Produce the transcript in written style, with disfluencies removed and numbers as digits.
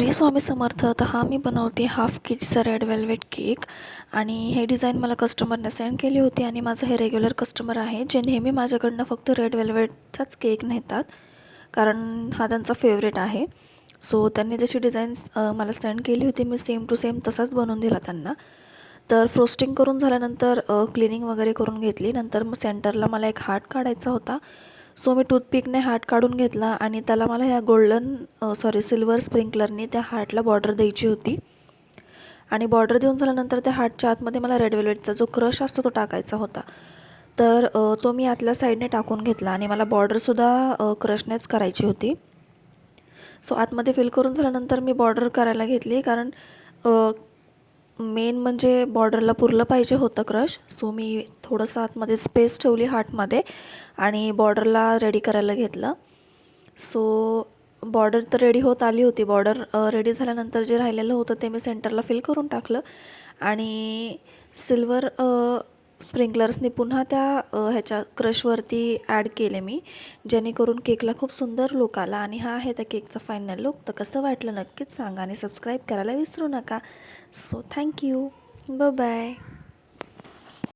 श्री स्वामी समर्थ. तर हा मी बनवते हाफ केजीचा रेड वेल्वेट केक आणि हे डिझाईन मला कस्टमरने सेंड केली होती आणि माझं हे रेग्युलर कस्टमर आहे जे नेहमी माझ्याकडनं फक्त रेड वेल्वेटचाच केक नेतात, कारण हा त्यांचा फेवरेट आहे. सो त्यांनी जशी डिझाईन्स मला सेंड केली होती मी सेम टू सेम तसाच बनवून दिला त्यांना. तर फ्रोस्टिंग करून झाल्यानंतर क्लिनिंग वगैरे करून घेतली. नंतर मग सेंटरला मला एक हार्ट काढायचा होता. सो मी टूथपिकने हार्ट काढून घेतला आणि त्याला मला ह्या सिल्वर स्प्रिंकलरनी त्या हार्टला बॉर्डर द्यायची होती. आणि बॉर्डर देऊन झाल्यानंतर त्या हार्टच्या आतमध्ये मला रेड वेल्वेटचा जो क्रश असतो तो टाकायचा होता. तर तो मी आतल्या साईडने टाकून घेतला आणि मला बॉर्डरसुद्धा क्रशनेच करायची होती. सो आतमध्ये फिल करून झाल्यानंतर मी बॉर्डर करायला घेतली, कारण मेन म्हणजे बॉर्डरला पुरलं पाहिजे होतं क्रश. सो मी थोडंसं आतमध्ये स्पेस ठेवली हार्टमध्ये आणि बॉर्डरला रेडी करायला घेतलं. सो बॉर्डर तर रेडी होत आली होती. बॉर्डर रेडी झाल्यानंतर जे राहिलेलं होतं ते मी सेंटरला फिल करून टाकलं आणि सिल्वर स्प्रिंकलर्सनी पुन्हा त्या ह्याच्या क्रशवरती ॲड केले मी, जेणेकरून केकला खूप सुंदर लुक आला. आणि हा आहे त्या केकचा फायनल लुक. तर कसं वाटलं नक्कीच सांगा आणि सबस्क्राईब करायला विसरू नका. So thank you. बाय.